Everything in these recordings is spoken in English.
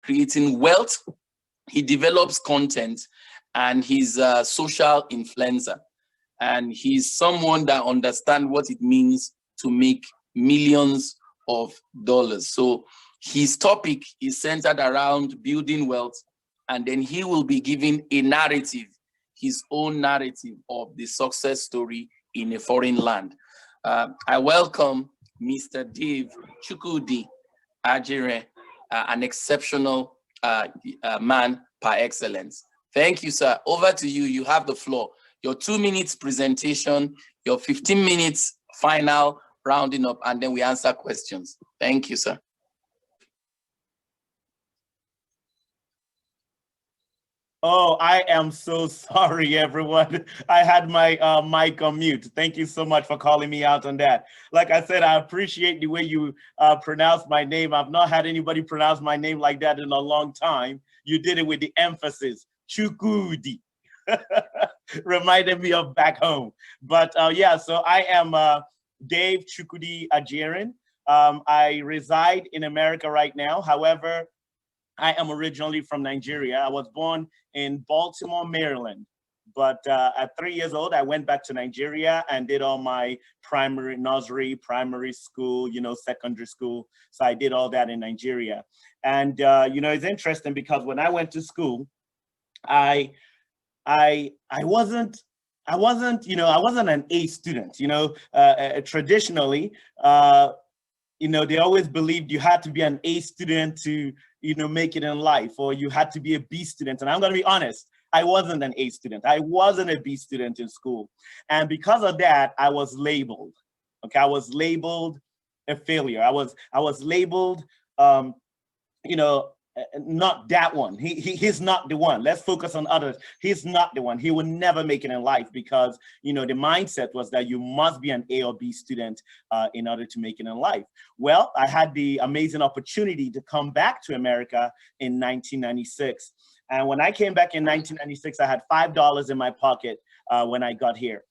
creating wealth. He develops content, and he's a social influencer. And he's someone that understands what it means to make millions of dollars. So his topic is centered around building wealth, and then he will be giving a narrative, his own narrative of the success story in a foreign land. I welcome Mr. Dave Chukwudi Ajieren, an exceptional man par excellence. Thank you, sir. Over to you. You have the floor. Your 2 minutes presentation, your 15 minutes final rounding up, and then we answer questions. Thank you, sir. Oh, I am so sorry, everyone. I had my mic on mute. Thank you so much for calling me out on that. Like I said, I appreciate the way you pronounce my name. I've not had anybody pronounce my name like that in a long time. You did it with the emphasis, Chukwudi. Reminded me of back home. But yeah, so I am Dave Chukwudi Ajieren. I reside in America right now. However, I am originally from Nigeria. I was born in Baltimore, Maryland. But at 3 years old, I went back to Nigeria and did all my primary, nursery, primary school, secondary school. So I did all that in Nigeria. And, it's interesting because when I went to school, I wasn't an A student, traditionally, they always believed you had to be an A student to, make it in life, or you had to be a B student. And I'm going to be honest, I wasn't an A student. I wasn't a B student in school. And because of that, I was labeled. Okay, I was labeled a failure. I was labeled, not that one. He's not the one. Let's focus on others. He's not the one. He will never make it in life because, the mindset was that you must be an A or B student in order to make it in life. Well, I had the amazing opportunity to come back to America in 1996. And when I came back in 1996, I had $5 in my pocket when I got here.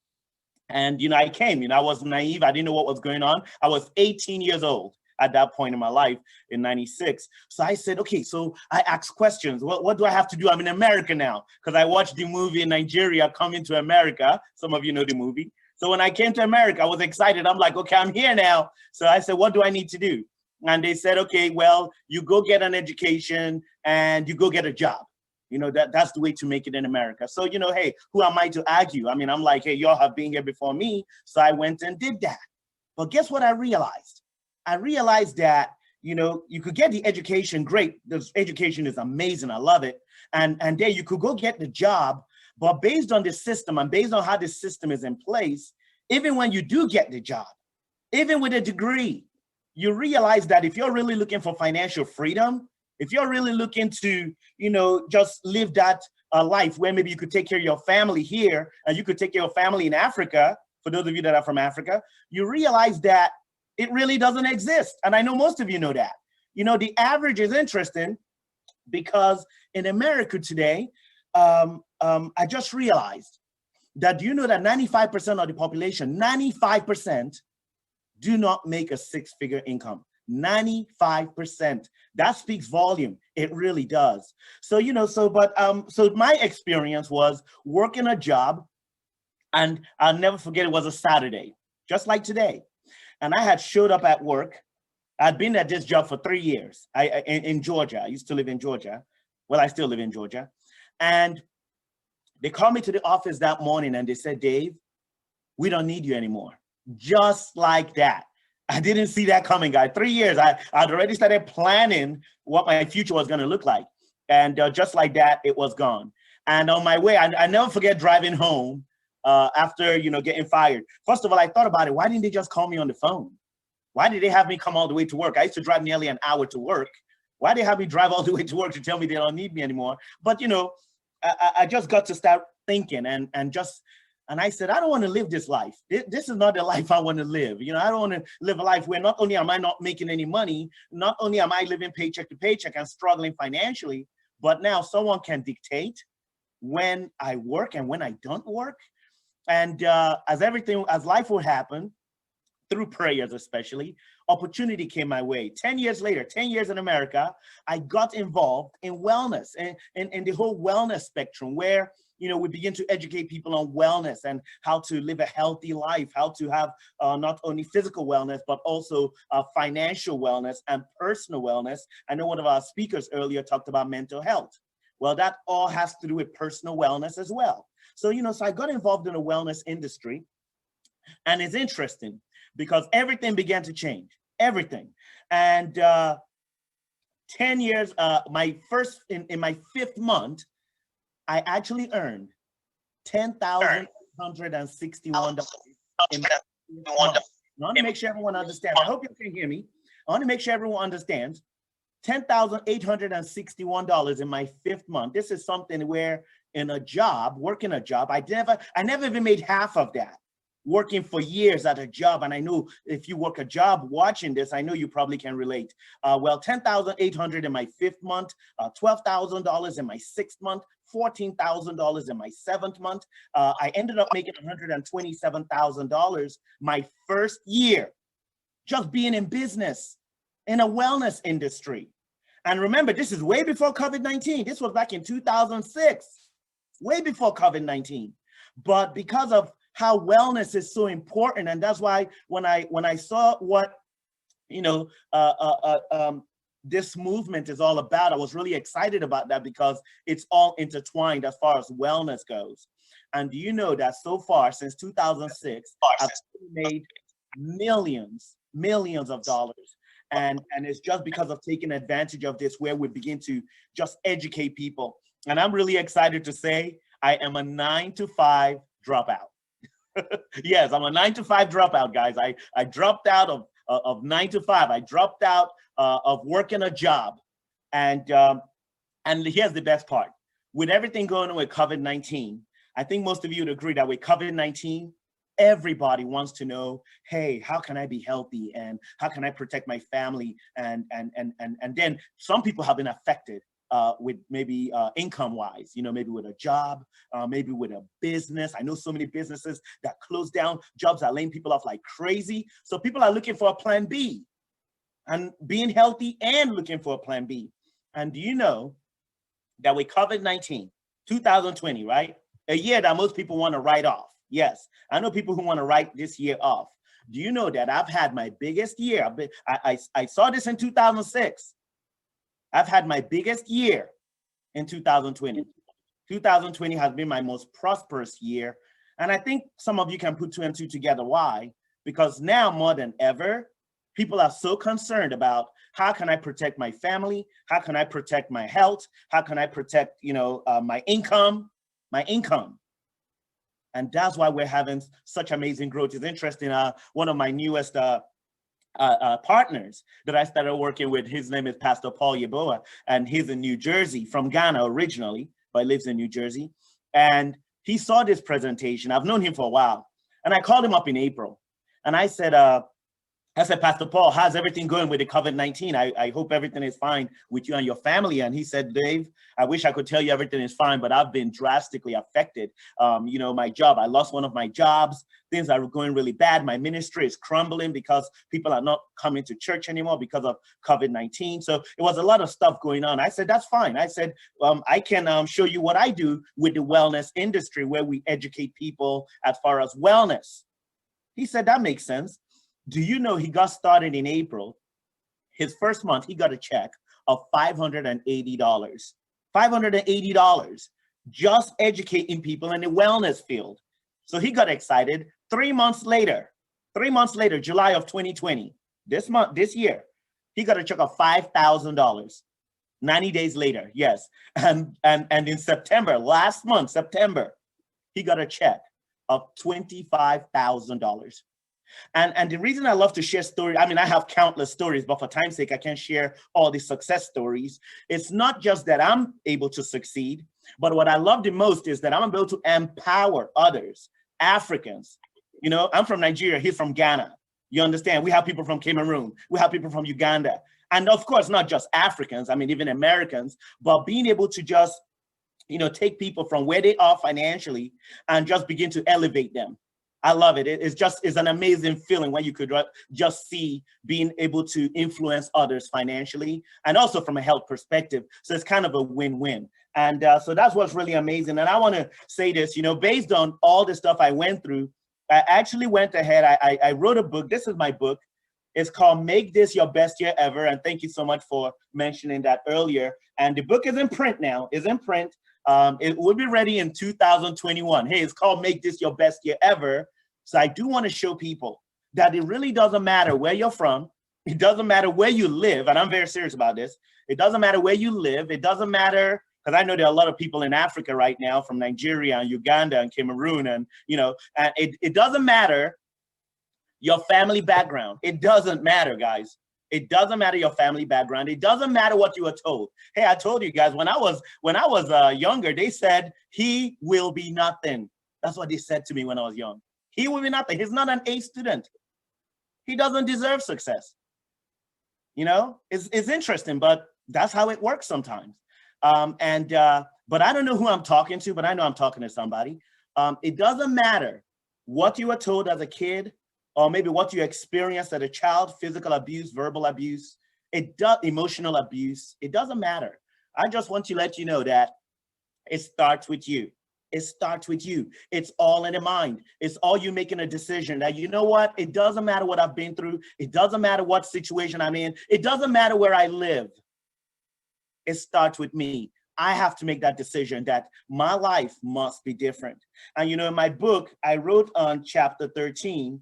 And, I came, I was naive. I didn't know what was going on. I was 18 years old at that point in my life in 96. So I said, okay, so I asked questions. What do I have to do? I'm in America now, because I watched the movie in Nigeria, Coming to America. Some of you know the movie. So when I came to America, I was excited. I'm like, okay, I'm here now. So I said, what do I need to do? And they said, okay, well, you go get an education and you go get a job. That's the way to make it in America. So, hey, who am I to argue? I mean, I'm like, hey, y'all have been here before me. So I went and did that. But guess what I realized? I realized that, you could get the education, great. This education is amazing. I love it. And there you could go get the job, but based on the system and based on how the system is in place, even when you do get the job, even with a degree, you realize that if you're really looking for financial freedom, if you're really looking to, just live that life where maybe you could take care of your family here and you could take care of family in Africa, for those of you that are from Africa, you realize that it really doesn't exist. And I know most of you know that. The average is interesting because in America today, I just realized that, do you know that 95% of the population, 95% do not make a six-figure income? 95%. That speaks volume. It really does. So, so my experience was working a job, and I'll never forget, it was a Saturday, just like today. And I had showed up at work. I'd been at this job for 3 years in Georgia. I used to live in Georgia. Well, I still live in Georgia. And they called me to the office that morning and they said, Dave, we don't need you anymore. Just like that. I didn't see that coming, guys. 3 years, I'd already started planning what my future was going to look like. And just like that, it was gone. And on my way, I never forget driving home after, getting fired. First of all, I thought about it. Why didn't they just call me on the phone? Why did they have me come all the way to work? I used to drive nearly an hour to work. Why did they have me drive all the way to work to tell me they don't need me anymore? But, I just got to start thinking and I said, I don't want to live this life. This is not the life I want to live. I don't want to live a life where not only am I not making any money, not only am I living paycheck to paycheck and struggling financially, but now someone can dictate when I work and when I don't work. And as life will happen, through prayers especially, opportunity came my way. 10 years later, 10 years in America, I got involved in wellness and the whole wellness spectrum where, you know, we begin to educate people on wellness and how to live a healthy life, how to have not only physical wellness, but also financial wellness and personal wellness. I know one of our speakers earlier talked about mental health. Well, that all has to do with personal wellness as well. So, you know, so I got involved in the wellness industry, and it's interesting because everything began to change, everything. And 10 years, in my 5th month, I actually earned $10,861 in my 5th month. I want to make sure everyone understands. I hope you can hear me. I want to make sure everyone understands. $10,861 in my 5th month. This is something where in a job, working a job, I never even made half of that. Working for years at a job, and I know if you work a job watching this, I know you probably can relate. Well, $10,800 in my 5th month, $12,000 in my 6th month, $14,000 in my 7th month. I ended up making $127,000 my 1st year, just being in business, in a wellness industry. And remember, this is way before COVID-19. This was back in 2006, way before COVID-19. But because of how wellness is so important, and that's why when I saw what, you know, this movement is all about, I was really excited about that because it's all intertwined as far as wellness goes. And do you know that so far since 2006, I've made millions of dollars. And it's just because of taking advantage of this where we begin to just educate people. And I'm really excited to say I am a 9-to-5 dropout. Yes, I'm a 9-to-5 dropout, guys. I dropped out of 9 to 5. I dropped out of working a job. And here's the best part. With everything going on with COVID-19, I think most of you would agree that with COVID-19, everybody wants to know, hey, how can I be healthy and how can I protect my family? And then some people have been affected with maybe income-wise, you know, maybe with a job, maybe with a business. I know so many businesses that close down, jobs are laying people off like crazy. So people are looking for a plan B and being healthy and looking for a plan B. And do you know that with COVID-19, 2020, right? A year that most people want to write off. Yes, I know people who want to write this year off. Do you know that I've had my biggest year? I saw this in 2006. I've had my biggest year in 2020. 2020 has been my most prosperous year. And I think some of you can put 2 and 2 together. Why? Because now more than ever, people are so concerned about how can I protect my family? How can I protect my health? How can I protect, you know, my income? And that's why we're having such amazing growth. It's interesting. One of my newest partners that I started working with, his name is Pastor Paul Yeboah, and he's in New Jersey, from Ghana originally, but lives in New Jersey. And he saw this presentation. I've known him for a while. And I called him up in April. And I said, Pastor Paul, how's everything going with the COVID-19? I hope everything is fine with you and your family. And he said, Dave, I wish I could tell you everything is fine, but I've been drastically affected. You know, my job, I lost one of my jobs. Things are going really bad. My ministry is crumbling because people are not coming to church anymore because of COVID-19. So it was a lot of stuff going on. I said, that's fine. I said, I can show you what I do with the wellness industry where we educate people as far as wellness. He said, that makes sense. Do you know he got started in April? His first month, he got a check of $580. $580 just educating people in the wellness field. So he got excited. 3 months later, July of 2020, this year, he got a check of $5,000. 90 days later, yes. And in September, last month, September, he got a check of $25,000. And the reason I love to share stories, I mean, I have countless stories, but for time's sake, I can't share all the success stories. It's not just that I'm able to succeed, but what I love the most is that I'm able to empower others, Africans. You know, I'm from Nigeria, he's from Ghana. You understand? We have people from Cameroon, we have people from Uganda. And of course, not just Africans, I mean, even Americans, but being able to just, you know, take people from where they are financially and just begin to elevate them. And that's what I love it. It's an amazing feeling when you could just see being able to influence others financially and also from a health perspective. So it's kind of a win-win. And so that's what's really amazing. And I want to say this, you know, based on all the stuff I went through, I actually went ahead. I wrote a book. This is my book. It's called Make This Your Best Year Ever. And thank you so much for mentioning that earlier. And the book is in print now. It's in print. It will be ready in 2021. Hey, it's called Make This Your Best Year Ever. So I do want to show people that it really doesn't matter where you're from. It doesn't matter where you live. And I'm very serious about this. It doesn't matter where you live. It doesn't matter, because I know there are a lot of people in Africa right now from Nigeria and Uganda and Cameroon. And, you know, and it doesn't matter your family background. It doesn't matter, guys. It doesn't matter your family background. It doesn't matter what you were told. Hey, I told you guys, when I was younger, they said, he will be nothing. That's what they said to me when I was young. He will be nothing. He's not an A student. He doesn't deserve success. You know, it's interesting, but that's how it works sometimes. But I don't know who I'm talking to, but I know I'm talking to somebody. It doesn't matter what you were told as a kid, or maybe what you experienced as a child, physical abuse, verbal abuse, emotional abuse. It doesn't matter. I just want to let you know that it starts with you. It starts with you. It's all in the mind. It's all you making a decision that, you know what? It doesn't matter what I've been through. It doesn't matter what situation I'm in. It doesn't matter where I live. It starts with me. I have to make that decision that my life must be different. And, you know, in my book, I wrote on chapter 13,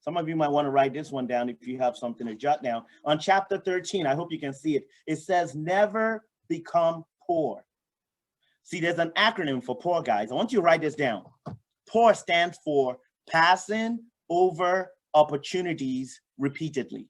some of you might want to write this one down if you have something to jot down. On chapter 13, I hope you can see it. It says, never become poor. See, there's an acronym for poor, guys. I want you to write this down. POUR stands for passing over opportunities repeatedly.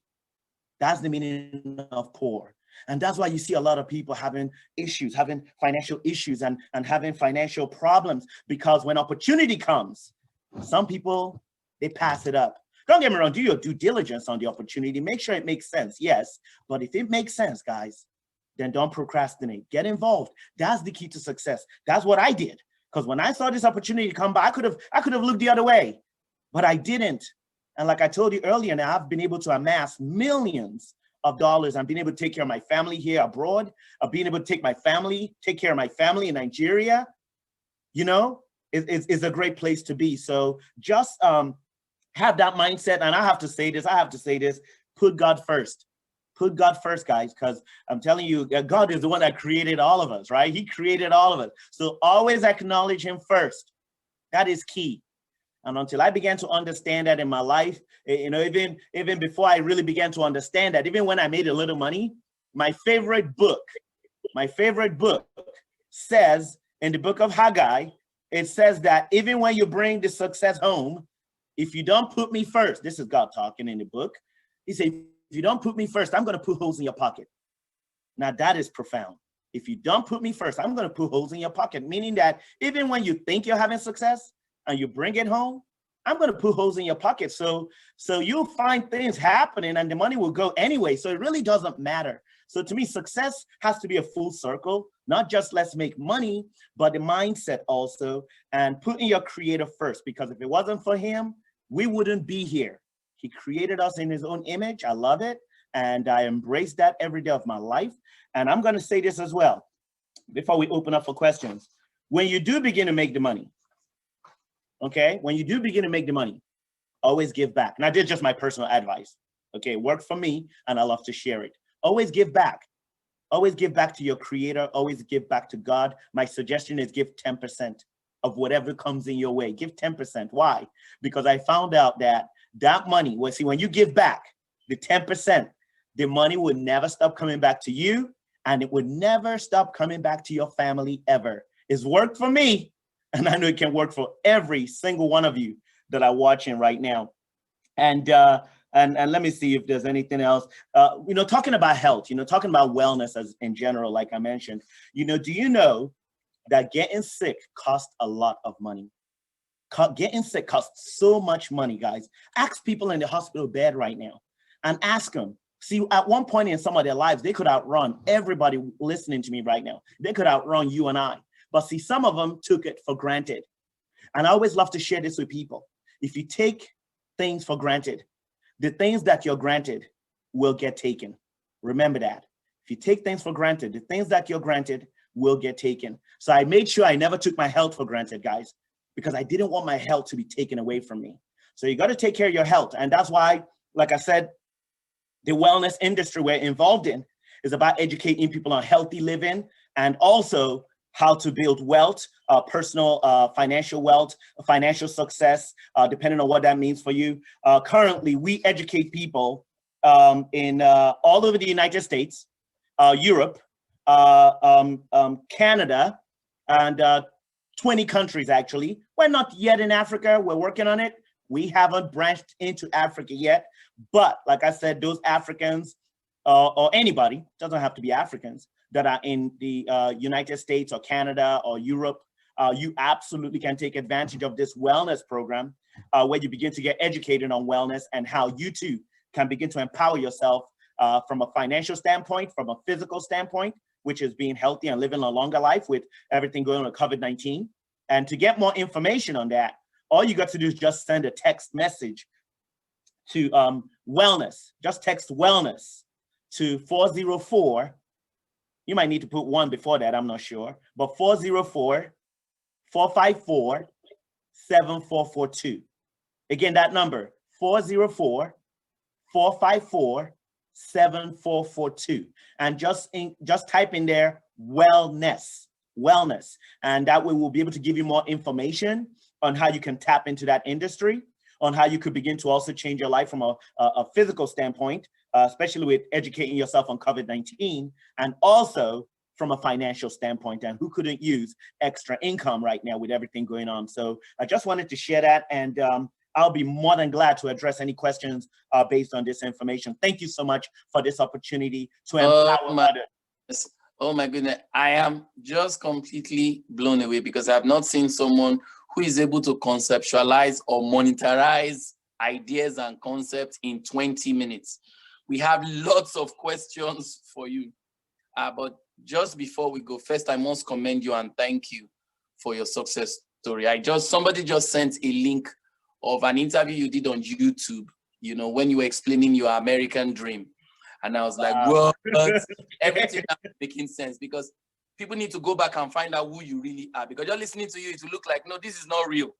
That's the meaning of poor. And that's why you see a lot of people having issues, having financial issues and having financial problems, because when opportunity comes, some people, they pass it up. Don't get me wrong, do your due diligence on the opportunity. Make sure it makes sense, yes. But if it makes sense, guys, then don't procrastinate. Get involved. That's the key to success. That's what I did. Because when I saw this opportunity come by, I could have looked the other way, but I didn't. And like I told you earlier, now I've been able to amass millions of dollars. I've been able to take care of my family here abroad. I've been able to take care of my family in Nigeria. You know, it's a great place to be. So just have that mindset. And I have to say this, put God first. Put God first, guys, because I'm telling you, God is the one that created all of us, right? He created all of us. So always acknowledge him first. That is key. And until I began to understand that in my life, you know, even before I really began to understand that, even when I made a little money, my favorite book says in the book of Haggai, it says that even when you bring the success home, if you don't put me first, this is God talking in the book. He said, if you don't put me first, I'm going to put holes in your pocket. Now that is profound. If you don't put me first, I'm going to put holes in your pocket, meaning that even when you think you're having success and you bring it home, I'm going to put holes in your pocket. So you'll find things happening and the money will go anyway. So it really doesn't matter. So to me, success has to be a full circle, not just let's make money, but the mindset also, and putting your creator first, because if it wasn't for him, we wouldn't be here. He created us in his own image. I love it. And I embrace that every day of my life. And I'm going to say this as well, before we open up for questions. When you do begin to make the money, okay, when you do begin to make the money, always give back. And I did just my personal advice. Okay, it worked for me and I love to share it. Always give back. Always give back to your creator. Always give back to God. My suggestion is give 10% of whatever comes in your way. Give 10%. Why? Because I found out that money, well, see, when you give back the 10%, the money would never stop coming back to you, and it would never stop coming back to your family ever. It's worked for me, and I know it can work for every single one of you that are watching right now. And let me see if there's anything else. You know, talking about health, you know, talking about wellness as in general, like I mentioned, you know, do you know that getting sick costs a lot of money? Getting sick costs so much money, guys. Ask people in the hospital bed right now and ask them. See, at one point in some of their lives, they could outrun everybody listening to me right now. They could outrun you and I. But see, some of them took it for granted. And I always love to share this with people. If you take things for granted, the things that you're granted will get taken. Remember that. If you take things for granted, the things that you're granted will get taken. So I made sure I never took my health for granted, guys, because I didn't want my health to be taken away from me. So you got to take care of your health. And that's why, like I said, the wellness industry we're involved in is about educating people on healthy living and also how to build wealth, personal financial wealth, financial success, depending on what that means for you. Currently, we educate people in all over the United States, Europe, Canada, and 20 countries, actually. We're not yet in Africa. We're working on it. We haven't branched into Africa yet. But like I said, those Africans or anybody, doesn't have to be Africans, that are in the United States or Canada or Europe, you absolutely can take advantage of this wellness program where you begin to get educated on wellness and how you too can begin to empower yourself from a financial standpoint, from a physical standpoint, which is being healthy and living a longer life with everything going on with COVID-19. And to get more information on that, all you got to do is just send a text message to wellness. Just text wellness to 404. You might need to put one before that, I'm not sure, but 404-454-7442. Again, that number, 404-454-7442. And just type in there, wellness, and that way we'll be able to give you more information on how you can tap into that industry, on how you could begin to also change your life from a physical standpoint, especially with educating yourself on COVID-19, and also from a financial standpoint, and who couldn't use extra income right now with everything going on. So I just wanted to share that, and I'll be more than glad to address any questions based on this information. Thank you so much for this opportunity to empower others. Oh my goodness, I am just completely blown away because I've not seen someone who is able to conceptualize or monetize ideas and concepts in 20 minutes. We have lots of questions for you, but just before we go, first I must commend you and thank you for your success story. Somebody just sent a link of an interview you did on YouTube, you know, when you were explaining your American dream. And I was like, whoa, everything is making sense, because people need to go back and find out who you really are, because just listening to you, it will look like, no, this is not real.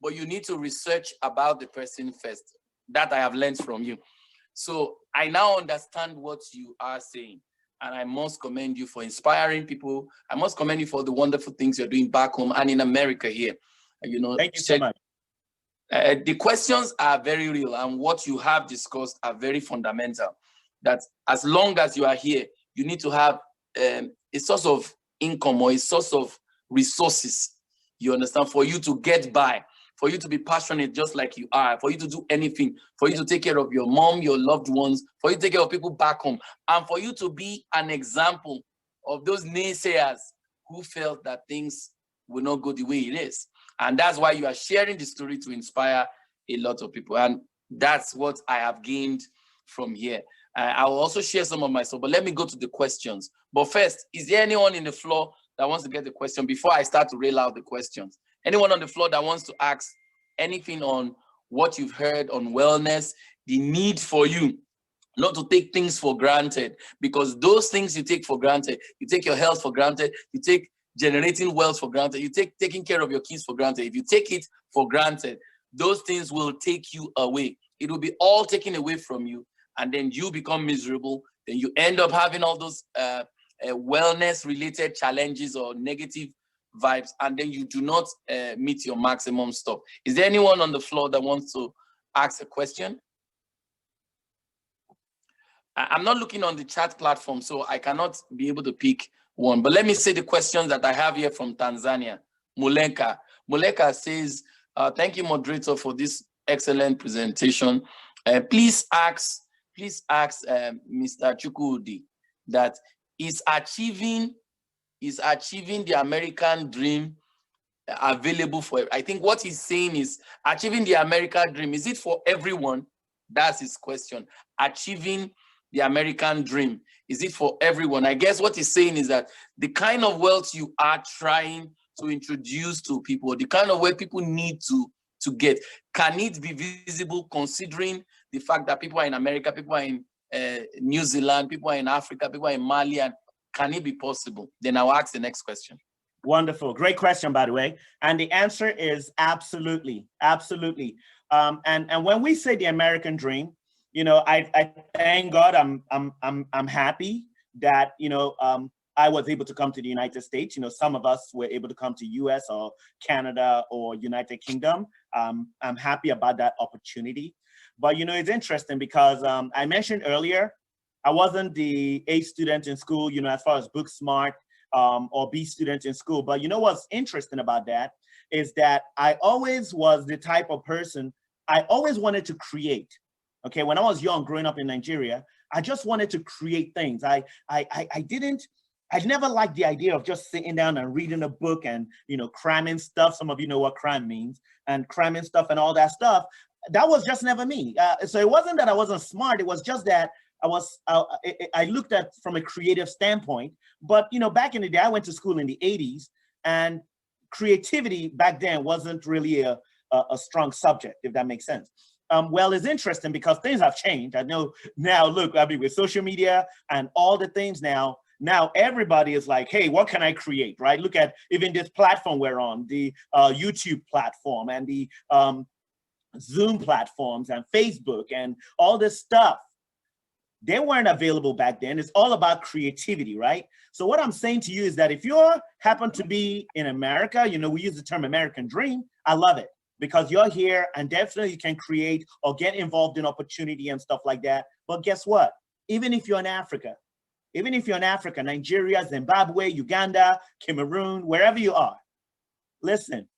But you need to research about the person first. That I have learned from you. So I now understand what you are saying. And I must commend you for inspiring people. I must commend you for the wonderful things you're doing back home and in America here. You know, thank you so much. The questions are very real, and what you have discussed are very fundamental. That as long as you are here, you need to have a source of income or a source of resources, you understand, for you to get by, for you to be passionate just like you are, for you to do anything, for you to take care of your mom, your loved ones, for you to take care of people back home, and for you to be an example of those naysayers who felt that things will not go the way it is. And that's why you are sharing the story to inspire a lot of people. And that's what I have gained from here. I will also share some of myself, but let me go to the questions. But first, is there anyone in the floor that wants to get the question before I start to rail out the questions? Anyone on the floor that wants to ask anything on what you've heard on wellness, the need for you not to take things for granted, because those things you take for granted, you take your health for granted, you take generating wealth for granted, you take taking care of your kids for granted. If you take it for granted, those things will take you away. It will be all taken away from you, and then you become miserable. Then you end up having all those wellness-related challenges or negative vibes, and then you do not meet your maximum stuff. Is there anyone on the floor that wants to ask a question? I'm not looking on the chat platform, so I cannot be able to pick one. But let me say the questions that I have here from Tanzania. Muleka. Muleka says, thank you, moderator, for this excellent presentation. Please ask Mr. Chukwudi that is achieving the American dream available for, I think what he's saying is achieving the American dream. Is it for everyone? That's his question. Achieving the American dream. Is it for everyone? I guess what he's saying is that the kind of wealth you are trying to introduce to people, the kind of way people need to to get. Can it be visible considering the fact that people are in America, people are in New Zealand, people are in Africa, people are in Mali, and can it be possible? Then I'll ask the next question. Wonderful. Great question, by the way. And the answer is absolutely, absolutely. And when we say the American dream, you know, I thank God I'm happy that, you know, I was able to come to the United States. You know, some of us were able to come to US or Canada or United Kingdom. I'm happy about that opportunity. But, you know, it's interesting because I mentioned earlier, I wasn't the A student in school, you know, as far as book smart or B student in school. But you know what's interesting about that is that I always was the type of person, I always wanted to create. Okay, when I was young, growing up in Nigeria, I just wanted to create things. I never liked the idea of just sitting down and reading a book and, you know, cramming stuff. Some of you know what cram means, and cramming stuff and all that stuff. That was just never me. So it wasn't that I wasn't smart. It was just that I looked at from a creative standpoint. But, you know, back in the day, I went to school in the 80s, and creativity back then wasn't really a strong subject, if that makes sense. Well, it's interesting because things have changed. I know now, look, I mean, with social media and all the things now everybody is like, hey, what can I create, right? Look at even this platform we're on, the YouTube platform and the Zoom platforms and Facebook and all this stuff. They weren't available back then. It's all about creativity, right? So what I'm saying to you is that if you happen to be in America, you know, we use the term American dream. I love it because you're here and definitely you can create or get involved in opportunity and stuff like that. But guess what? Even if you're in Africa, Nigeria, Zimbabwe, Uganda, Cameroon, wherever you are, listen,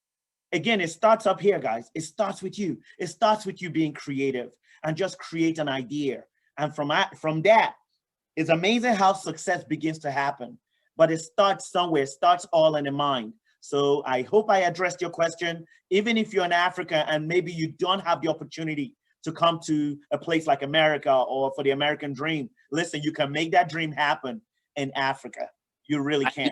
again, it starts up here, guys. It starts with you. It starts with you being creative and just create an idea. And from that, it's amazing how success begins to happen. But it starts somewhere. It starts all in the mind. So I hope I addressed your question. Even if you're in Africa and maybe you don't have the opportunity to come to a place like America or for the American dream, listen, you can make that dream happen in Africa. You really can.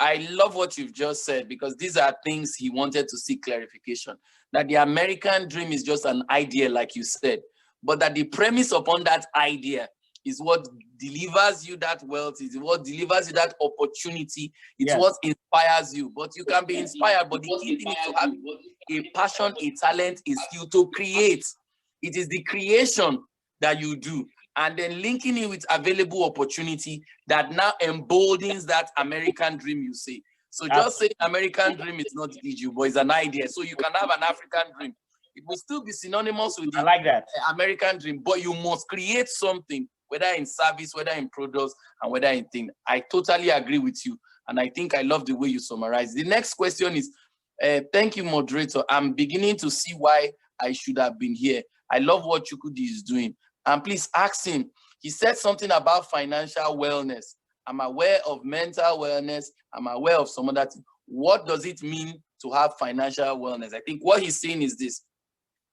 I love what you've just said, because these are things he wanted to seek clarification. That the American dream is just an idea, like you said, but that the premise upon that idea is what delivers you that wealth, is what delivers you that opportunity. It's what inspires you. But you can be inspired, but the key thing is to have a passion, a talent, a skill to create. It is the creation that you do, and then linking it with available opportunity that now emboldens that American dream you say. So just saying American dream is not issue, but it's an idea. So you can have an African dream. It will still be synonymous with the American dream, but you must create something, whether in service, whether in products, and whether in things. I totally agree with you. And I think I love the way you summarize. The next question is, thank you, moderator. I'm beginning to see why I should have been here. I love what Chukwudi is doing. And please ask him. He said something about financial wellness. I'm aware of mental wellness. I'm aware of some other things. What does it mean to have financial wellness? I think what he's saying is this.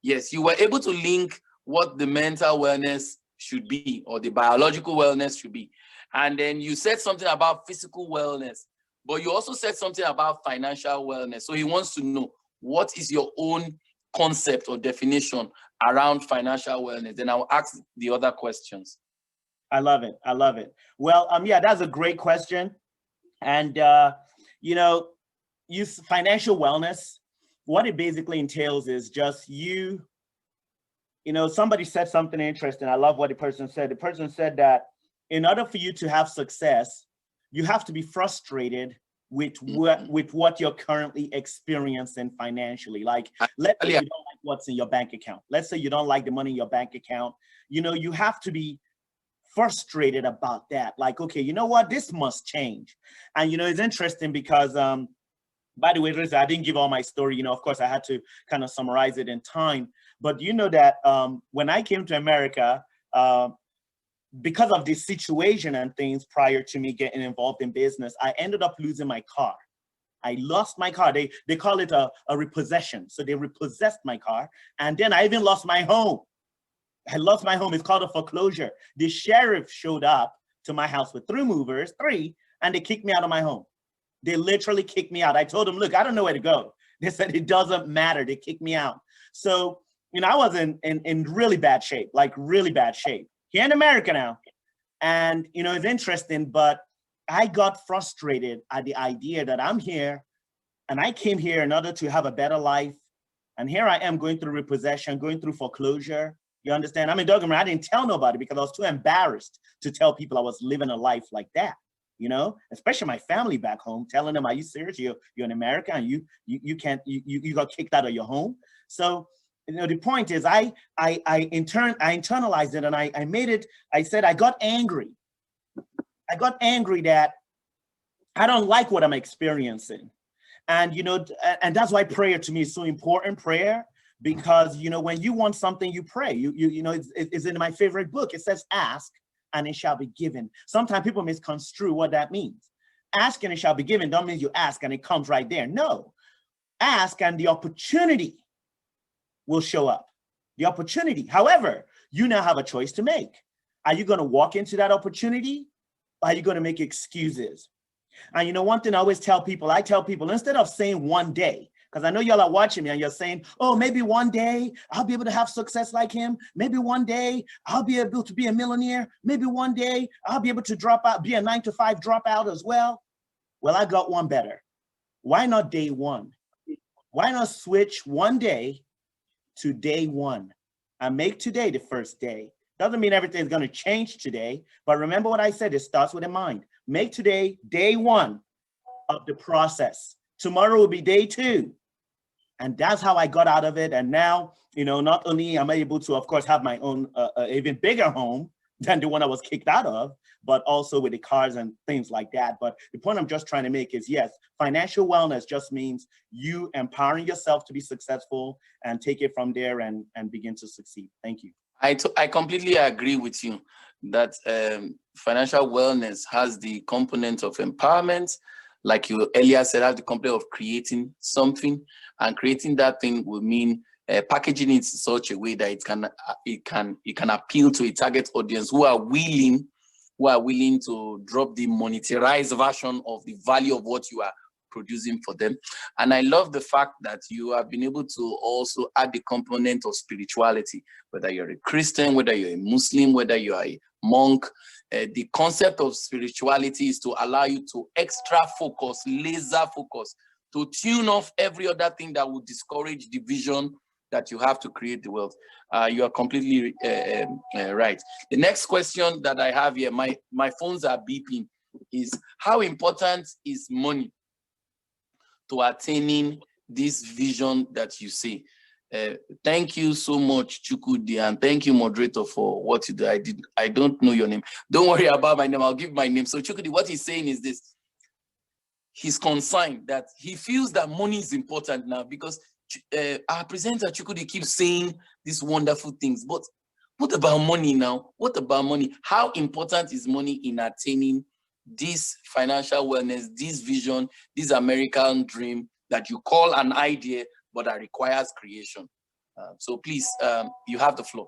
Yes, you were able to link what the mental wellness should be or the biological wellness should be. And then you said something about physical wellness, but you also said something about financial wellness. So he wants to know, what is your own concept or definition around financial wellness? Then I'll ask the other questions. I love it. I love it. Well, yeah, that's a great question. And, you know, financial wellness, what it basically entails is just you know, somebody said something interesting. I love what the person said. The person said that in order for you to have success, you have to be frustrated with what you're currently experiencing financially. Like, let's say you don't like what's in your bank account. Let's say you don't like the money in your bank account. You know, you have to be frustrated about that. Like, okay, you know what? This must change. And, you know, it's interesting because, by the way, I didn't give all my story. You know, of course, I had to kind of summarize it in time. But you know that when I came to America, because of this situation and things prior to me getting involved in business, I ended up losing my car. I lost my car. They call it a repossession. So they repossessed my car. And then I even lost my home. I lost my home. It's called a foreclosure. The sheriff showed up to my house with three, and they kicked me out of my home. They literally kicked me out. I told them, look, I don't know where to go. They said, it doesn't matter. They kicked me out. So, you know, I was in really bad shape, like really bad shape here in America now. And, you know, it's interesting, but I got frustrated at the idea that I'm here and I came here in order to have a better life. And here I am going through repossession, going through foreclosure. You understand? I mean, don't get me wrong, I didn't tell nobody because I was too embarrassed to tell people I was living a life like that. You know, especially my family back home, telling them, "Are you serious? You're in America and you can't you got kicked out of your home." So, you know, the point is, I internalized it and I made it. I said I got angry. I got angry that I don't like what I'm experiencing, and you know, and that's why prayer to me is so important. Prayer, because you know, when you want something, you pray. You know, it's in my favorite book. It says, "Ask, and it shall be given." Sometimes people misconstrue what that means. Ask and it shall be given don't mean you ask and it comes right there. No, ask and the opportunity will show up. The opportunity. However, you now have a choice to make. Are you going to walk into that opportunity? Or are you going to make excuses? And you know, one thing I always tell people, instead of saying one day, because I know y'all are watching me and you're saying, oh, maybe one day I'll be able to have success like him. Maybe one day I'll be able to be a millionaire. Maybe one day I'll be able to drop out, be a 9-to-5 dropout as well. Well, I got one better. Why not day one? Why not switch one day to day one and make today the first day? Doesn't mean everything's going to change today, but remember what I said, it starts with a mind. Make today day one of the process. Tomorrow will be day two. And that's how I got out of it. And now, you know, not only am I able to, of course, have my own even bigger home than the one I was kicked out of, but also with the cars and things like that. But the point I'm just trying to make is, yes, financial wellness just means you empowering yourself to be successful and take it from there and begin to succeed. Thank you. I completely agree with you that financial wellness has the component of empowerment. Like you earlier said, has the component of creating something, and creating that thing will mean packaging it in such a way that it can appeal to a target audience who are willing to drop the monetized version of the value of what you are producing for them. And I love the fact that you have been able to also add the component of spirituality, whether you're a Christian, whether you're a Muslim, whether you are a monk. The concept of spirituality is to allow you to extra focus, laser focus, to tune off every other thing that would discourage the vision that you have to create the wealth. You are completely right. The next question that I have here, my phones are beeping, is how important is money to attaining this vision that you see? Thank you so much, Chukwudi, and thank you, moderator, for what you do. I don't know your name. Don't worry about my name. I'll give my name. So Chukwudi, what he's saying is this. He's concerned that he feels that money is important now because our presenter Chukwudi keeps saying these wonderful things. But what about money now? What about money? How important is money in attaining this financial wellness, this vision, this American dream that you call an idea, but that requires creation? So please, you have the floor.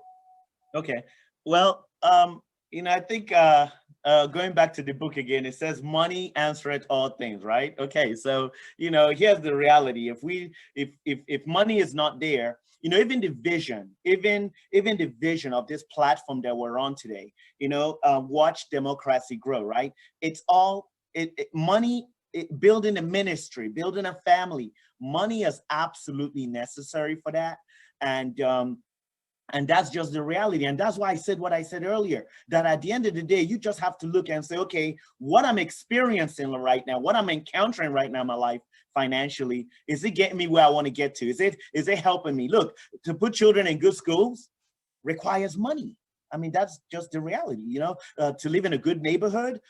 Okay. Well, you know, I think going back to the book again, it says money answereth all things, right? Okay, so you know, here's the reality. If money is not there, you know, even the vision, even the vision of this platform that we're on today, you know, watch democracy grow, right? It's all money. Building a ministry, building a family, money is absolutely necessary for that. And that's just the reality. And that's why I said what I said earlier, that at the end of the day, you just have to look and say, okay, what I'm experiencing right now, what I'm encountering right now in my life financially, is it getting me where I want to get to? Is it helping me? Look, to put children in good schools requires money. I mean, that's just the reality, you know, to live in a good neighborhood,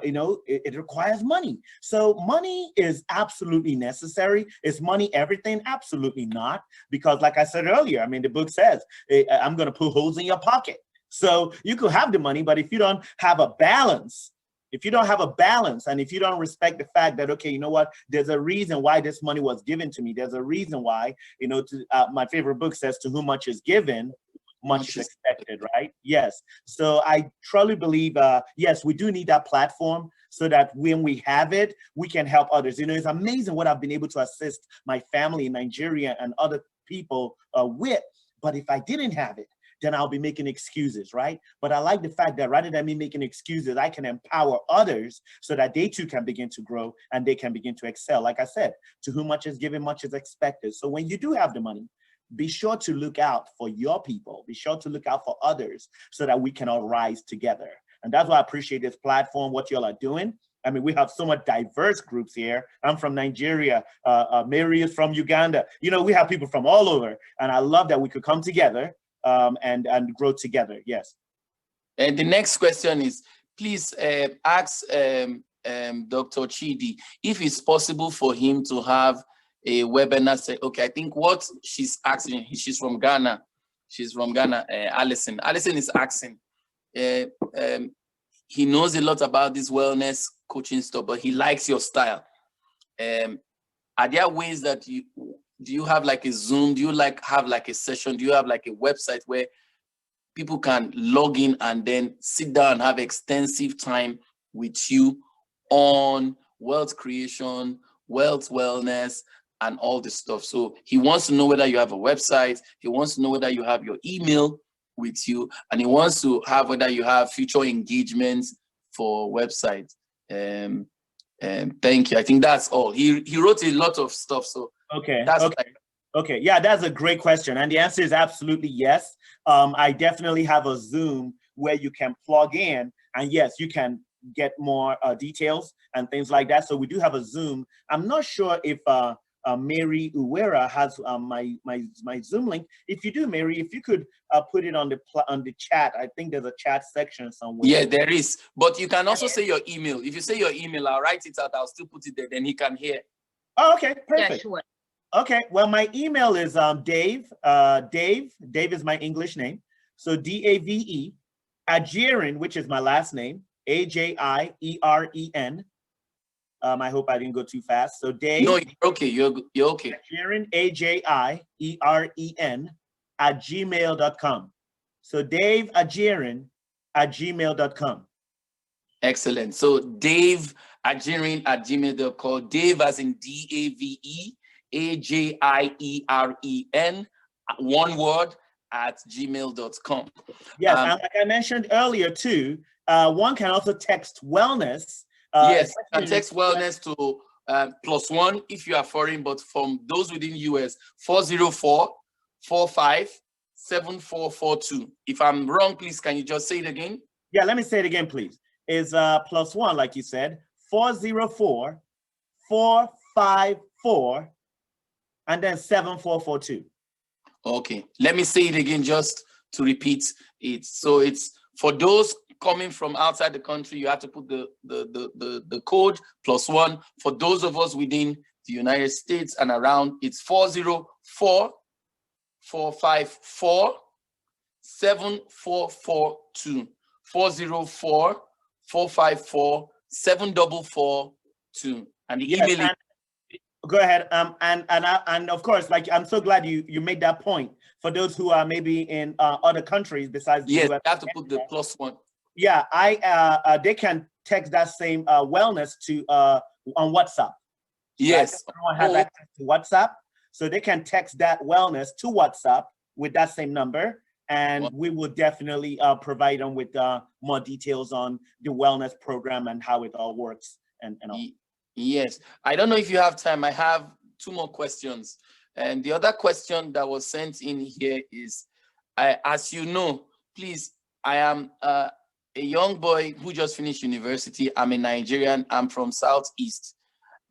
you know, it requires money. So money is absolutely necessary. Is money everything? Absolutely not. Because like I said earlier, I mean, the book says, I'm going to put holes in your pocket. So you could have the money, but if you don't have a balance, and if you don't respect the fact that, okay, you know what, there's a reason why this money was given to me. There's a reason why, you know, my favorite book says, to whom much is given, much is expected, right? Yes. So I truly believe, yes, we do need that platform so that when we have it, we can help others. You know, it's amazing what I've been able to assist my family in Nigeria and other people with. But if I didn't have it, then I'll be making excuses, right? But I like the fact that rather than me making excuses, I can empower others so that they too can begin to grow and they can begin to excel. Like I said, to whom much is given, much is expected. So when you do have the money, be sure to look out for your people. Be sure to look out for others so that we can all rise together. And that's why I appreciate this platform, what y'all are doing. I mean, we have so much diverse groups here. I'm from Nigeria. Mary is from Uganda. You know, we have people from all over. And I love that we could come together and grow together. Yes. And the next question is, please ask Dr. Chidi if it's possible for him to have a webinar. Okay, I think what she's asking, she's from Ghana. She's from Ghana, Allison. Allison is asking, he knows a lot about this wellness coaching stuff, but he likes your style. Are there ways that do you have like a Zoom? Do you have like a session? Do you have like a website where people can log in and then sit down and have extensive time with you on wealth creation, wealth wellness, and all this stuff? So he wants to know whether you have a website. He wants to know whether you have your email with you, and he wants to have whether you have future engagements for websites. Thank you. I think that's all. He wrote a lot of stuff. So okay, that's okay. Okay, yeah, that's a great question. And the answer is absolutely yes. I definitely have a Zoom where you can plug in, and yes, you can get more details and things like that. So we do have a Zoom. I'm not sure if Mary Uwera has my Zoom link. If you do, Mary, if you could put it on the chat. I think there's a chat section somewhere. Yeah, there is. But you can also say your email. If you say your email, I'll write it out. I'll still put it there. Then he can hear. Oh, okay, perfect. Yeah, sure. Okay, well, my email is Dave. Dave is my English name. So DAVE, Ajieren, which is my last name, AJIEREN. I hope I didn't go too fast. So Dave. No, you're okay. You're okay. Ajieren, AJIEREN @gmail.com. So Dave Ajieren @gmail.com. Excellent. So Dave Ajieren @gmail.com. Dave as in DAVE. AJIEREN, one word, @gmail.com. Yes, and like I mentioned earlier too, one can also text wellness. Yes, you can text wellness to +1 if you are foreign, but from those within US, 404-45-7442. If I'm wrong, please, can you just say it again? Yeah, let me say it again, please. Is +1, like you said, 404-454 and then 7442. Okay, let me say it again just to repeat it. So it's for those coming from outside the country, you have to put the code +1. For those of us within the United States and around, it's 404-454-7442. 404-454-7442. And the email is. Go ahead. And of course, like, I'm so glad you made that point. For those who are maybe in other countries besides the US, US, you have to put the +1. Yeah, they can text that same wellness to on WhatsApp. Yes. Everyone has access to WhatsApp, so they can text that wellness to WhatsApp with that same number, and we will definitely provide them with more details on the wellness program and how it all works and all. Yes, I don't know if you have time. I have 2 more questions. And the other question that was sent in here is, as you know, please, I am a young boy who just finished university. I'm a Nigerian. I'm from Southeast,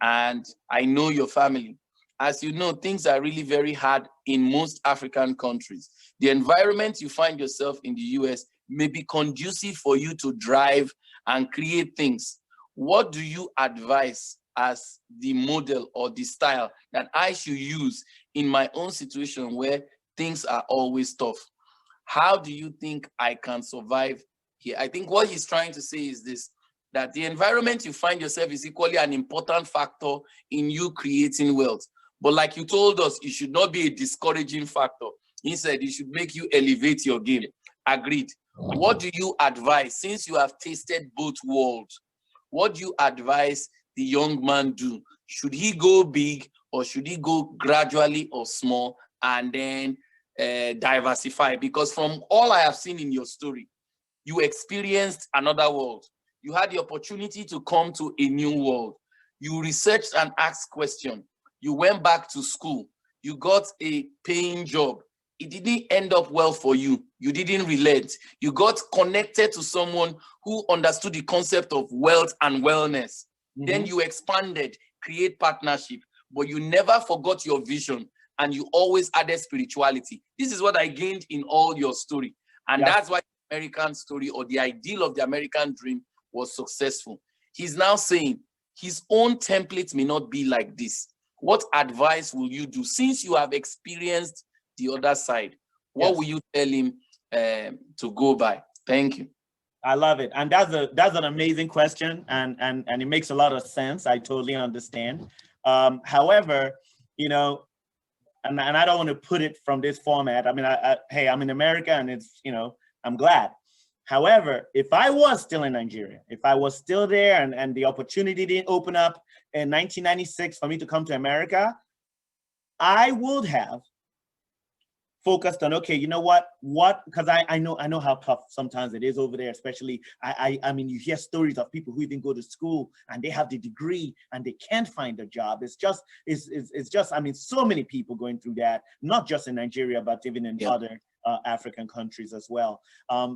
and I know your family. As you know, things are really very hard in most African countries. The environment you find yourself in the US may be conducive for you to drive and create things. What do you advise as the model or the style that I should use in my own situation where things are always tough? How do you think I can survive here? I think what he's trying to say is this, that the environment you find yourself is equally an important factor in you creating wealth. But like you told us, it should not be a discouraging factor. Instead, it should make you elevate your game. Agreed. What do you advise, since you have tasted both worlds? What do you advise the young man do? Should he go big or should he go gradually or small and then diversify. Because from all I have seen in your story, you experienced another world. You had the opportunity to come to a new world. You researched and asked questions. You went back to school. You got a paying job. It didn't end up well for you. You didn't relent. You got connected to someone who understood the concept of wealth and wellness. Then you expanded, create partnership, but you never forgot your vision and you always added spirituality. This is what I gained in all your story. And that's why the American story, or the ideal of the American dream, was successful. He's now saying his own template may not be like this. What advice will you do since you have experienced the other side? What will you tell him to go by? Thank you. I love it. And that's an amazing question. And it makes a lot of sense. I totally understand. However, you know, and I don't want to put it from this format. I mean, hey, I'm in America and it's, you know, I'm glad. However, if I was still in Nigeria, if I was still there and the opportunity didn't open up in 1996 for me to come to America, I would have focused on, okay, you know what, because I know how tough sometimes it is over there, especially, I mean, you hear stories of people who even go to school and they have the degree and they can't find a job. It's just, I mean, so many people going through that, not just in Nigeria, but even in other African countries as well.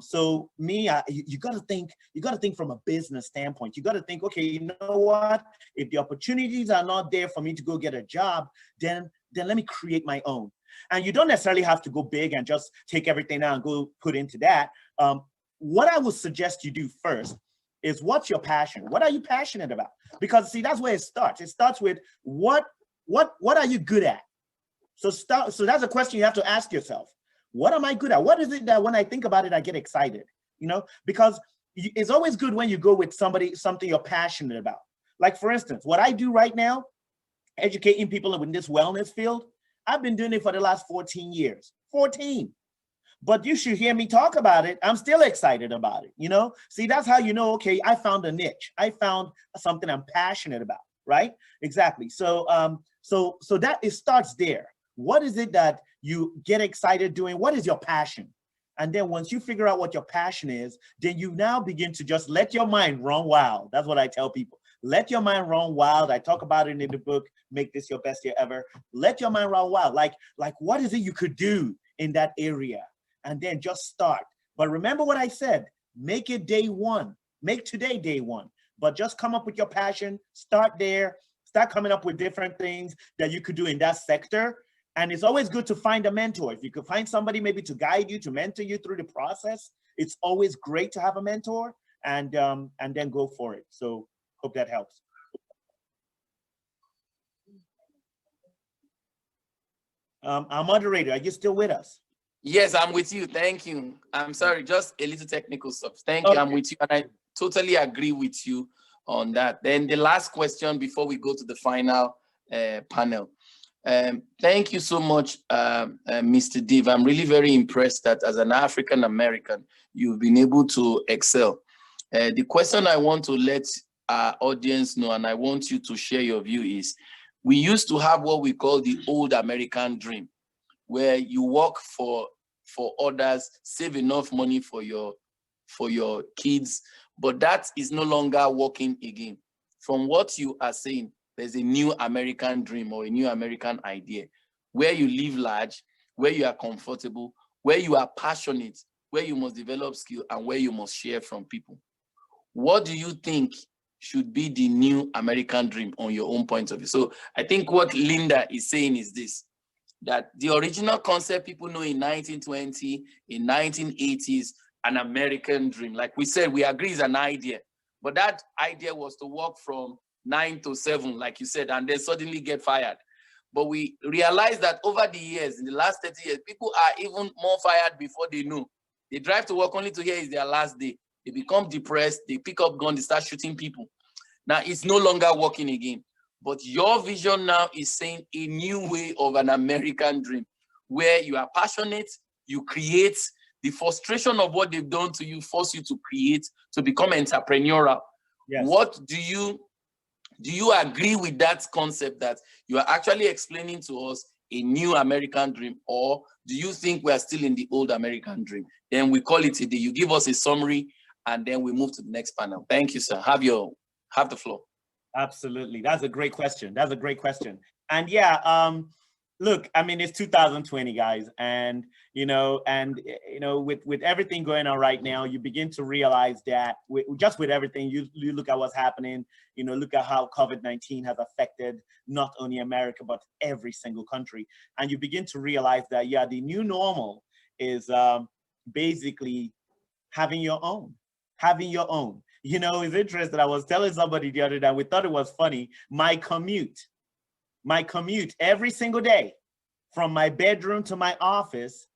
So me, you got to think from a business standpoint. You got to think, okay, you know what, if the opportunities are not there for me to go get a job, then let me create my own. And you don't necessarily have to go big and just take everything out and go put into that. What I would suggest you do first is, what's your passion? What are you passionate about? Because see, that's where it starts. It starts with what are you good at? So that's a question you have to ask yourself. What am I good at? What is it that when I think about it, I get excited? You know, because it's always good when you go with something you're passionate about. Like for instance, what I do right now, educating people in this wellness field, I've been doing it for the last 14 years, 14. But you should hear me talk about it. I'm still excited about it, you know? See, that's how you know, okay, I found a niche. I found something I'm passionate about, right? Exactly. So that it starts there. What is it that you get excited doing? What is your passion? And then once you figure out what your passion is, then you now begin to just let your mind run wild. That's what I tell people. Let your mind run wild. I talk about it in the book, Make This Your Best Year Ever. Let your mind run wild. Like what is it you could do in that area? And then just start. But remember what I said, make it day one. Make today day one. But just come up with your passion, start there, start coming up with different things that you could do in that sector. And it's always good to find a mentor. If you could find somebody maybe to guide you, to mentor you through the process, it's always great to have a mentor, and then go for it. So hope that helps. Our moderator, are you still with us? Yes, I'm with you. Thank you. I'm sorry, just a little technical stuff. Thank you. I'm with you. And I totally agree with you on that. Then the last question before we go to the final panel. Thank you so much, Mr. Dave. I'm really very impressed that as an African American, you've been able to excel. The question I want to let our audience know, and I want you to share your view, is we used to have what we call the old American dream, where you work for others, save enough money for your kids, but that is no longer working again. From what you are saying, there's a new American dream or a new American idea where you live large, where you are comfortable, where you are passionate, where you must develop skill, and where you must share from people. What do you think should be the new American dream on your own point of view? So I think what Linda is saying is this, that the original concept people know in 1920, in 1980s, an American dream, like we said, we agree is an idea, but that idea was to work from 9 to 7, like you said, and then suddenly get fired. But we realized that over the years, in the last 30 years, people are even more fired before they know. They drive to work only to hear it's their last day. They become depressed, they pick up guns, they start shooting people. Now it's no longer working again. But your vision now is saying a new way of an American dream, where you are passionate, you create. The frustration of what they've done to you force you to create, to become entrepreneurial. Yes. What do you agree with that concept that you are actually explaining to us a new American dream, or do you think we are still in the old American dream? Then we call it a day. You give us a summary, and then we move to the next panel. Thank you, sir. Have the floor. Absolutely. That's a great question. That's a great question. And yeah, look, I mean, it's 2020, guys. And, with everything going on right now, you begin to realize that just with everything, you look at what's happening, look at how COVID-19 has affected not only America, but every single country. And you begin to realize that, yeah, the new normal is basically having your own. It's interesting. I was telling somebody the other day, we thought it was funny. My commute every single day from my bedroom to my office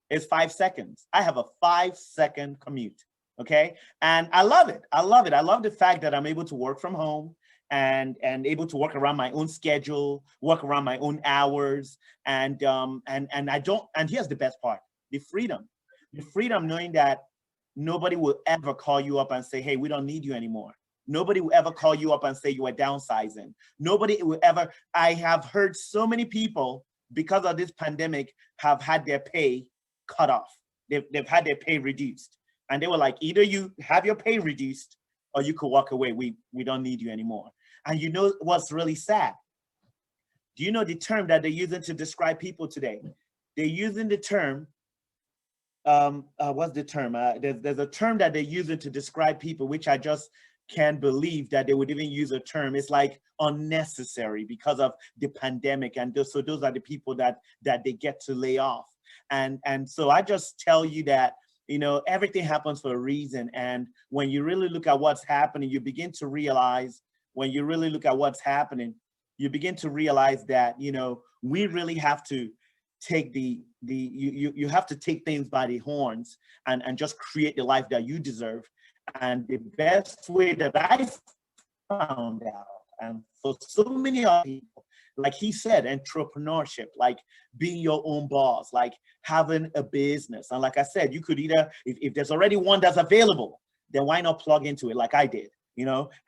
is 5 seconds. I have a 5-second commute, okay? And I love it. I love the fact that I'm able to work from home and able to work around my own schedule, work around my own hours. And here's the best part, the freedom knowing that nobody will ever call you up and say, hey, we don't need you anymore. Nobody will ever call you up and say you are downsizing. Nobody will ever. I have heard so many people, because of this pandemic, have had their pay cut off. They've had their pay reduced. And they were like, either you have your pay reduced or you could walk away. We don't need you anymore. And you know what's really sad? Do you know the term that they're using to describe people today? They're using the term, what's the term? There's a term that they're using to describe people, which I just can't believe that they would even use a term. It's like unnecessary because of the pandemic. And so those are the people that they get to lay off. And so I just tell you that, everything happens for a reason. And when you really look at what's happening, you begin to realize, that, we really have to take you have to take things by the horns and just create the life that you deserve. And the best way that I found out, and for so many other people, like he said, entrepreneurship, like being your own boss, like having a business. And like I said, you could either, if there's already one that's available, then why not plug into it like I did,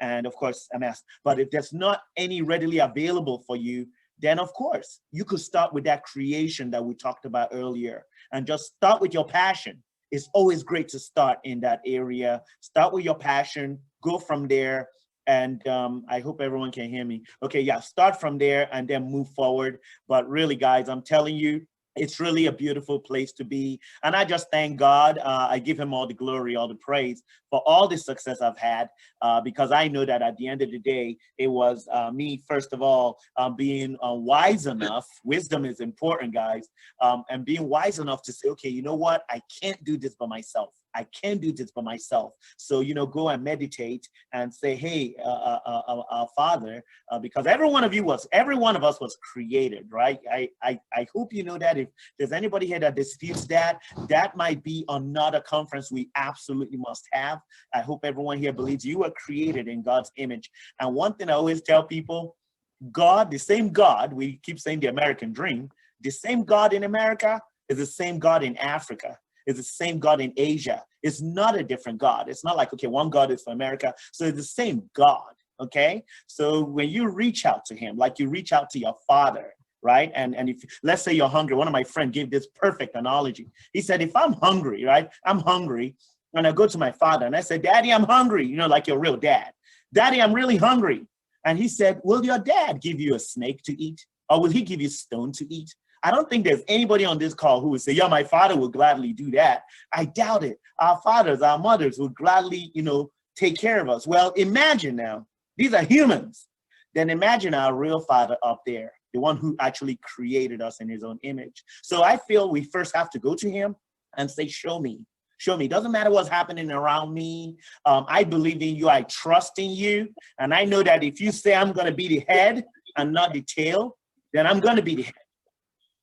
and of course, MS. But if there's not any readily available for you, then of course, you could start with that creation that we talked about earlier and just start with your passion. It's always great to start in that area. Start with your passion, go from there. And I hope everyone can hear me. Okay, yeah, start from there and then move forward. But really, guys, I'm telling you, it's really a beautiful place to be. And I just thank God. I give him all the glory, all the praise for all the success I've had, because I know that at the end of the day, it was me, first of all, being wise enough. Wisdom is important, guys, and being wise enough to say, okay, you know what? I can't do this by myself. I can't do this by myself. So, go and meditate and say, hey, Father, because every one of us was created, right? I hope you know that. If there's anybody here that disputes that, that might be another conference we absolutely must have. I hope everyone here believes you were created in God's image. And one thing I always tell people, God, the same God, we keep saying the American dream, the same God in America is the same God in Africa. It's the same God in Asia. It's not a different God. It's not like, okay, one God is for America. So it's the same God, okay? So when you reach out to him, like you reach out to your father, right? And if, let's say you're hungry. One of my friends gave this perfect analogy. He said, if I'm hungry, right? I'm hungry, and I go to my father and I said, Daddy, I'm hungry. Like your real dad. Daddy, I'm really hungry. And he said, will your dad give you a snake to eat? Or will he give you stone to eat? I don't think there's anybody on this call who would say, yeah, my father would gladly do that. I doubt it. Our fathers, our mothers would gladly, take care of us. Well, imagine now, these are humans. Then imagine our real father up there, the one who actually created us in his own image. So I feel we first have to go to him and say, show me. Show me. Doesn't matter what's happening around me. I believe in you. I trust in you. And I know that if you say I'm going to be the head and not the tail, then I'm going to be the head.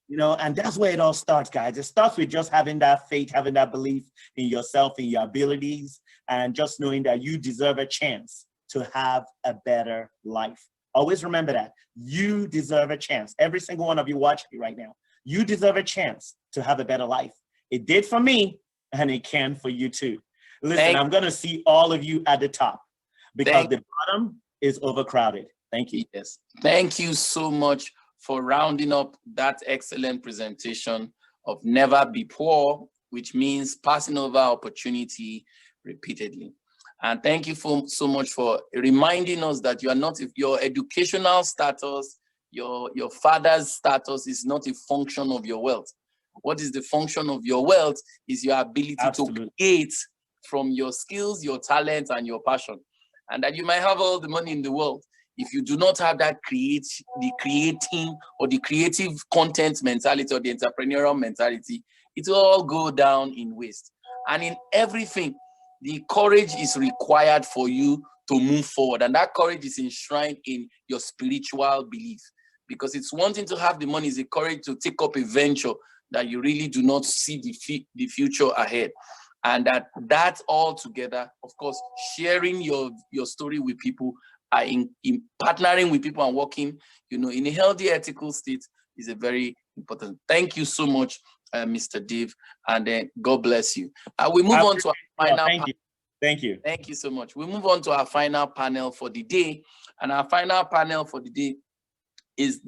And that's where it all starts, guys. It starts with just having that faith, having that belief in yourself, in your abilities, and just knowing that you deserve a chance to have a better life. Always remember that. You deserve a chance. Every single one of you watching me right now, you deserve a chance to have a better life. It did for me, and it can for you too. Listen, I'm going to see all of you at the top because the bottom is overcrowded. Thank you. Yes. Thank you so much for rounding up that excellent presentation of never be poor, which means passing over opportunity repeatedly. And thank you so much for reminding us that you are not, if your educational status, your father's status is not a function of your wealth. What is the function of your wealth is your ability to create from your skills, your talent, and your passion. And that you might have all the money in the world. If you do not have that creating or the creative content mentality or the entrepreneurial mentality, it will all go down in waste. And in everything, the courage is required for you to move forward. And that courage is enshrined in your spiritual belief. Because it's one thing to have the money, it's the courage to take up a venture that you really do not see the future ahead. And that all together, of course, sharing your story with people, in partnering with people and working, in a healthy, ethical state is a very important. Thank you so much, Mr. Dave, and God bless you. We move on to our final. Thank you. Thank you so much. We move on to our final panel for the day, and our final panel for the day is